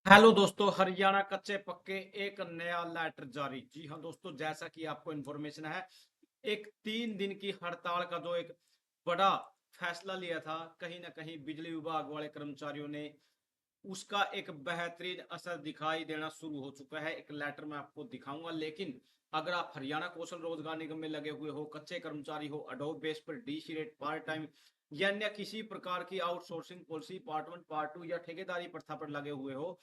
Hello दोस्तों, हरियाणा कच्चे पक्के एक नया लेटर जारी। जी हाँ दोस्तों, जैसा कि आपको इन्फॉर्मेशन है, एक 3 दिन की हड़ताल का जो एक बड़ा फैसला लिया था, कहीं ना कहीं बिजली विभाग वाले कर्मचारियों ने उसका एक बेहतरीन असर दिखाई देना शुरू हो चुका है। एक लेटर मैं आपको दिखाऊंगा, लेकिन अगर आप हरियाणा कौशल रोजगार निगम में लगे हुए हो, कच्चे कर्मचारी हो, अडोब बेस पर डीसी रेट, पार्ट टाइम या अन्य किसी प्रकार की आउटसोर्सिंग पॉलिसी पार्ट 1 पार्ट 2 या ठेकेदारी प्रथा पर लगे हुए हो,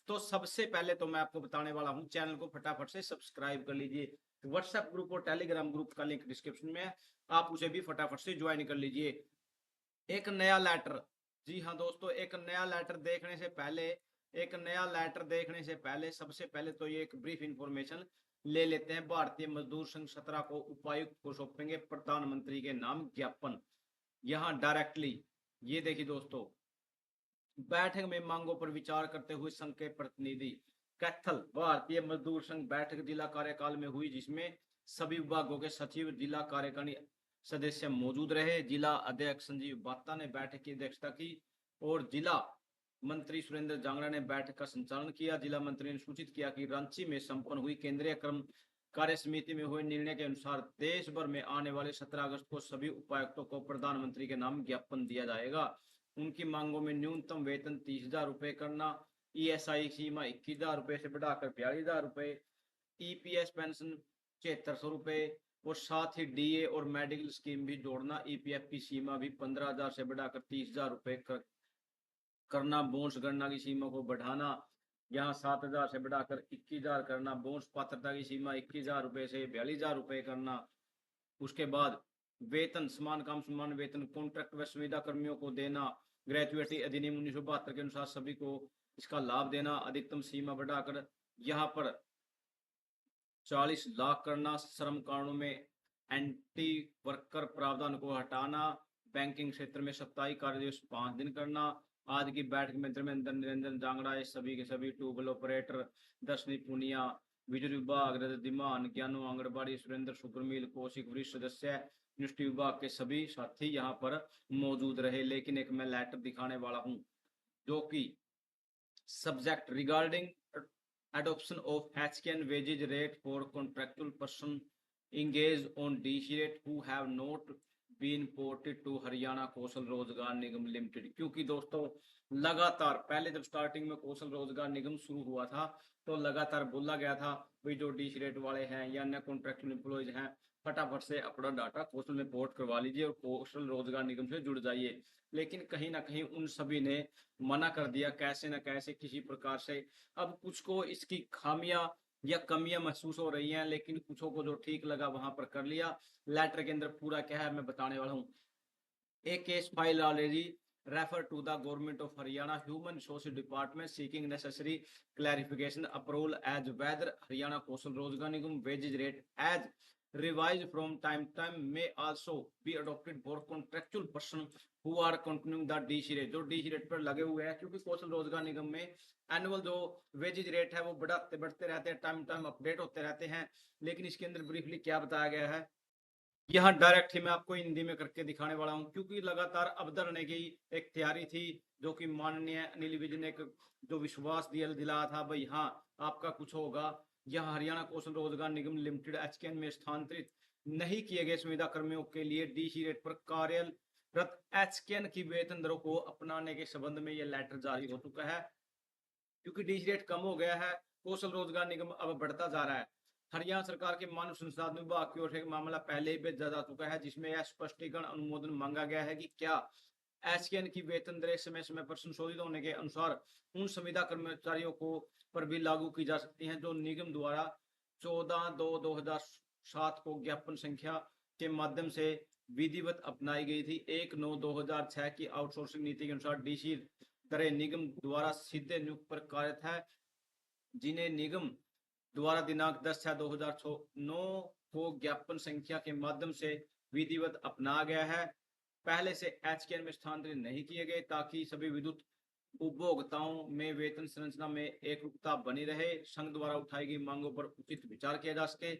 तो सबसे पहले तो मैं आपको बताने वाला हूं, चैनल को फटाफट से सब्सक्राइब कर लीजिए। व्हाट्सएप ग्रुप और टेलीग्राम ग्रुप का लिंक डिस्क्रिप्शन में है, आप उसे भी फटाफट से ज्वाइन कर लीजिए। एक नया लेटर। जी हाँ दोस्तों, एक नया लेटर देखने से पहले सबसे पहले तो ये एक ब्रीफ इंफॉर्मेशन ले लेते हैं। भारतीय मजदूर संघ 17 को उपायुक्त को सौंपेंगे प्रधानमंत्री के नाम ज्ञापन। यहाँ डायरेक्टली ये देखिए दोस्तों, बैठक में मांगों पर विचार करते हुए संघ के प्रतिनिधि कैथल भारतीय मजदूर संघ बैठक जिला कार्यकाल में हुई, जिसमें सभी विभागों के सचिव जिला कार्यकारिणी सदस्य मौजूद रहे। जिला अध्यक्ष संजीव बात्ता ने बैठक की अध्यक्षता की और जिला मंत्री सुरेंद्र जांगड़ा ने बैठक का संचालन किया। जिला मंत्री ने सूचित किया कि रांची में संपन्न हुई केंद्रीय कर्म कार्य समिति में हुए निर्णय के अनुसार देश भर में आने वाले 17 अगस्त को सभी उपायुक्तों को प्रधानमंत्री के नाम ज्ञापन दिया जाएगा। उनकी मांगों में न्यूनतम वेतन 30,000 रुपए करना, ईएसआई सीमा 21,000 रुपए से बढ़ाकर 42,000 रुपए, ईपीएस पेंशन 7,700 रुपए और साथ ही डीए और मेडिकल स्कीम भी जोड़ना। ईपीएफ की सीमा भी 15,000 से बढ़ाकर 30,000 रुपए करना। बोनस गणना की सीमा को बढ़ाना, यहाँ 7,000 से बढ़ाकर 21,000 करना। बोनस पात्रता की सीमा 21,000 रुपए से 42,000 रुपए करना। उसके बाद वेतन, समान काम समान वेतन कॉन्ट्रैक्ट व सुविधा कर्मियों को देना। ग्रेजुएटी अधिनियम 1972 के अनुसार सभी को इसका लाभ देना। अधिकतम सीमा बढ़ाकर यहाँ पर 40 लाख करना। श्रम कानूनों में एंटी वर्कर प्रावधान को हटाना। बैंकिंग क्षेत्र में साप्ताहिक कार्य दिवस 5 दिन करना। आज की बैठक में धर्मेंद्र निरंजन जांगड़ा सभी के सभी ट्यूबवेल ऑपरेटर, दर्शनी पुनिया, बिजली विभाग रदिमान, ज्ञानो आंगनबाड़ी, सुरेंद्र सुब्रमील, कौशिक वरिष्ठ सदस्य, यूनिवर्सिटी विभाग के सभी साथी यहाँ पर मौजूद रहे। लेकिन एक मैं लेटर दिखाने वाला हूँ जो कि subject regarding adoption of HKN wages rate for contractual person engaged on DC rate who have not been ported to Haryana कौशल रोजगार निगम लिमिटेड। क्योंकि दोस्तों लगातार पहले जब स्टार्टिंग में कौशल रोजगार निगम शुरू हुआ था, तो लगातार बोला गया था भाई जो डीसी रेट वाले हैं या अन्य कॉन्ट्रैक्चुअल एम्प्लॉयज हैं, फटाफट से अपना डाटा कौशल में पोर्ट करवा लीजिए और कौशल रोजगार निगम से जुड़ जाइए। लेकिन कहीं ना कहीं उन सभी ने मना कर दिया, कैसे न कैसे किसी प्रकार से। अब कुछ को इसकी खामियां या कमियां महसूस हो रही हैं, लेकिन कुछों को जो ठीक लगा वहां पर कर लिया। लेटर के अंदर पूरा क्या है मैं बताने वाला हूँ। A case file already referred to the government of Haryana Human Resources Department seeking necessary clarification approval as whether Haryana Kaushal Rozgar Nigam wages rate as revised from time to time may also be adopted for contractual person who are continuing the DC rate, जो DC rate पर लगे हुए हैं। क्योंकि कौशल रोजगार निगम में annual जो wages rate है वो बढ़ते रहते हैं, टाइम टाइम अपडेट होते रहते हैं। लेकिन इसके अंदर ब्रीफली क्या बताया गया है, यहाँ डायरेक्ट ही मैं आपको हिंदी में करके दिखाने वाला हूँ, क्योंकि लगातार अवतरने की एक तैयारी थी जो कि माननीय अनिल विज ने जो विश्वास दिलाया था भाई हाँ आपका कुछ होगा। यह हरियाणा कौशल रोजगार निगम लिमिटेड एचकेएन में स्थानांतरित नहीं किए गए संविदा कर्मियों के लिए डीसी रेट पर कार्यरत एचकेएन की वेतन दरों को अपनाने के संबंध में यह लेटर जारी हो चुका है। क्योंकि डीसी रेट कम हो गया है, कौशल रोजगार निगम अब बढ़ता जा रहा है। हरियाणा सरकार के मानव संसाधन विभाग की ओर से एक मामला पहले ही भेजा जा चुका है, जिसमें यह स्पष्टीकरण अनुमोदन मांगा गया है कि क्या एचकेएन की वेतन दरें समय समय पर संशोधित होने के अनुसार उन संविदा कर्मचारियों को पर भी लागू की जा सकती हैं जो निगम द्वारा 14/2/2007 को ज्ञापन संख्या के माध्यम से विधिवत अपनाई गई थी। 1/9/2006 की आउटसोर्सिंग नीति के अनुसार डीसी दरें निगम द्वारा सीधे नियुक्त पर कार्यरत है, जिन्हें निगम द्वारा दिनांक 10/6/2009 को ज्ञापन संख्या के माध्यम से विधिवत अपना गया है, पहले से एचकेएन में स्थानांतरित नहीं किए गए, ताकि सभी विद्युत उपभोक्ताओं में वेतन संरचना में एकरूपता बनी रहे। संघ द्वारा उठाई गई मांगों पर उचित विचार किया जा सके।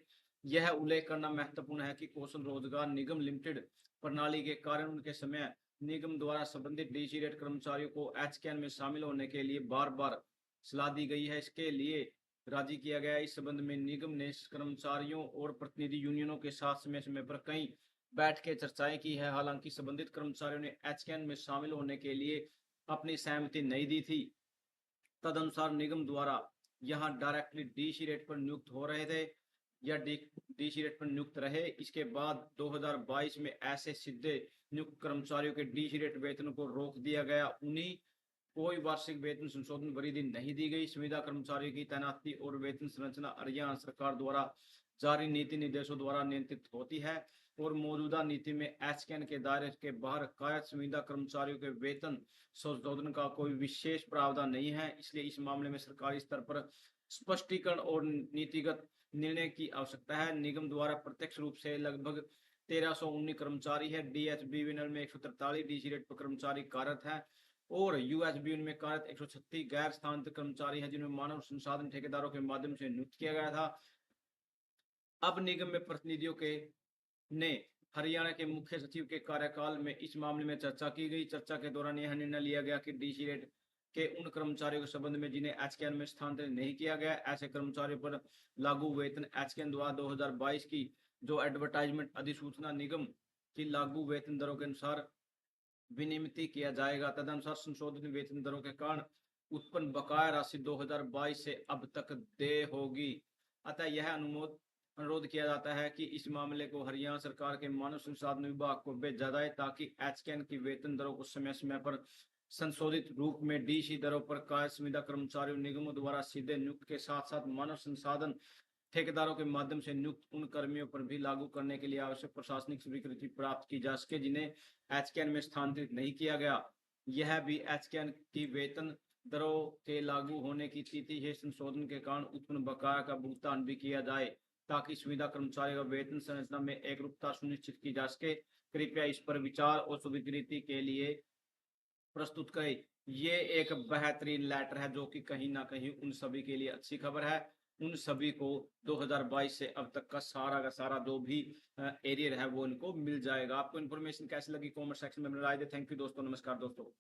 यह उल्लेख करना महत्वपूर्ण है कि कौशल रोजगार निगम लिमिटेड प्रणाली के कारण उनके समय निगम द्वारा संबंधित डीसी रेट कर्मचारियों को एचकेएन में शामिल होने के लिए बार बार सलाह दी गई है। इसके लिए राजी किया गया है। इस संबंध में निगम ने कर्मचारियों और प्रतिनिधि यूनियनों के साथ समय समय पर कई बैठकें चर्चाएं की है। हालांकि संबंधित कर्मचारियों ने एचकेएन में शामिल होने के लिए अपनी सहमति नहीं दी थी। तदनुसार निगम द्वारा यहाँ डायरेक्टली डीसी रेट पर नियुक्त हो रहे थे या डीसी रेट पर नियुक्त रहे। इसके बाद 2022 में ऐसे सीधे नियुक्त कर्मचारियों के डीसी रेट वेतन को रोक दिया गया। उन्हीं कोई वार्षिक वेतन संशोधन वृद्धि नहीं दी गई। संविदा कर्मचारियों की तैनाती और वेतन संरचना हरियाणा सरकार द्वारा जारी नीति निर्देशों द्वारा नियंत्रित होती है और मौजूदा नीति में एचकेएन के दायरे के बाहर कार्यरत संविदा कर्मचारियों के वेतन संशोधन का कोई विशेष प्रावधान नहीं है। इसलिए इस मामले में सरकारी स्तर पर स्पष्टीकरण और नीतिगत निर्णय की आवश्यकता है। निगम द्वारा प्रत्यक्ष रूप से लगभग 1319 कर्मचारी है। डीएचबीवीएनएल में 143 डीसी रेट पर कर्मचारी कार्यरत है और यूएचबीएन में कार्यरत 136 गैर स्थानांतरित कर्मचारी हैं जिन्हें मानव संसाधन ठेकेदारों के माध्यम से नियुक्त किया गया था। अब निगम में प्रतिनिधियों के ने हरियाणा के मुख्य सचिव के कार्यकाल में इस मामले में चर्चा की गई। चर्चा के दौरान यह निर्णय लिया गया कि डीसी रेट के उन कर्मचारियों के संबंध में जिन्हें एचकेएन में स्थानांतरित नहीं किया गया, ऐसे कर्मचारियों पर लागू वेतन एचकेएन द्वारा 2022 की जो एडवर्टाइजमेंट अधिसूचना निगम की लागू वेतन दरों के अनुसार विनियमित किया जाएगा। तदनुसार संशोधित वेतन दरों के कारण उत्पन्न बकाया राशि 2022 से अब तक देय होगी। अतः यह अनुरोध किया जाता है कि इस मामले को हरियाणा सरकार के मानव संसाधन विभाग को भेजा जाए ताकि एचकेएन की वेतन दरों को समय समय पर संशोधित रूप में डीसी दरों पर कार्य संविदा कर्मचारियों निगमों द्वारा सीधे नियुक्त के साथ साथ मानव संसाधन ठेकेदारों के माध्यम से नियुक्त उन कर्मियों पर भी लागू करने के लिए आवश्यक प्रशासनिक स्वीकृति प्राप्त की जा सके जिन्हें एचकेएन में स्थानांतरित नहीं किया गया। यह भी एचकेएन की वेतन दरों के लागू होने की तिथि से संशोधन के कारण उत्पन्न बकाया का भुगतान भी किया जाए ताकि सुविधा कर्मचारियों का वेतन संरचना में एकरूपता सुनिश्चित की जा सके। कृपया इस पर विचार और स्वीकृति के लिए प्रस्तुत करें। ये एक बेहतरीन लेटर है जो कि कहीं ना कहीं उन सभी के लिए अच्छी खबर है। उन सभी को 2022 से अब तक का सारा जो भी एरियर है वो इनको मिल जाएगा। आपको इन्फॉर्मेशन कैसी लगी कमेंट सेक्शन में राय दे। थैंक यू दोस्तों, नमस्कार दोस्तों।